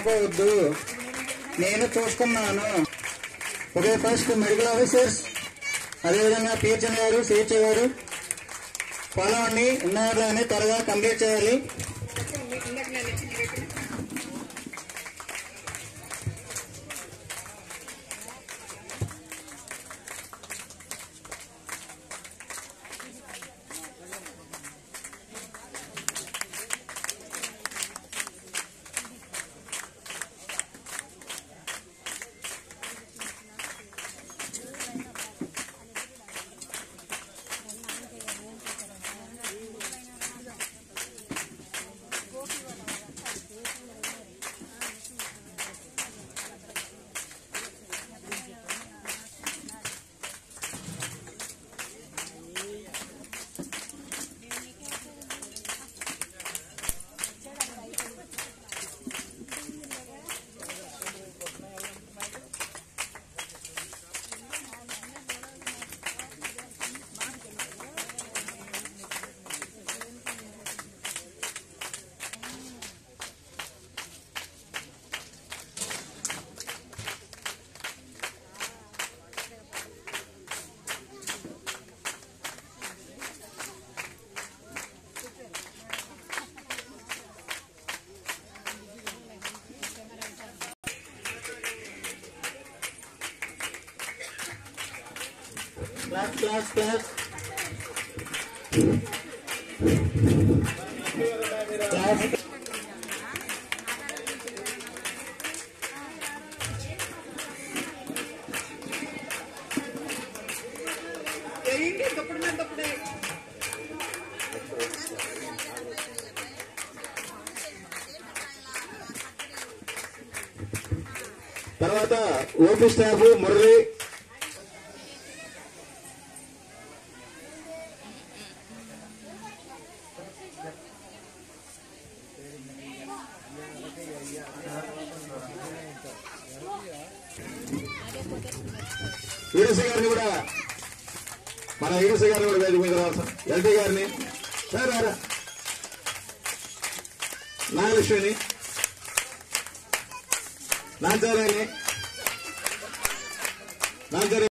అనుకోవద్దు, నేను చూసుకున్నాను. ఓకే, ఫస్ట్ మెడికల్ ఆఫీసర్స్, అదేవిధంగా పిహెచ్ఎన్ గారు, సిహెచ్ఏ గారు ఫాలో అండి. ఉన్నారని త్వరగా కంప్లీట్ చేయాలి. Class class class class. తర్వాత ఓపీ స్టాఫ్ మురళి, ఈడీసీ గారిని కూడా, మన ఈడీసీ గారిని కూడా వేదిక మీద రావాలి. ఎల్టీ గారిని, సార్ నాగలక్ష్మిని, నాంచారాన్ని,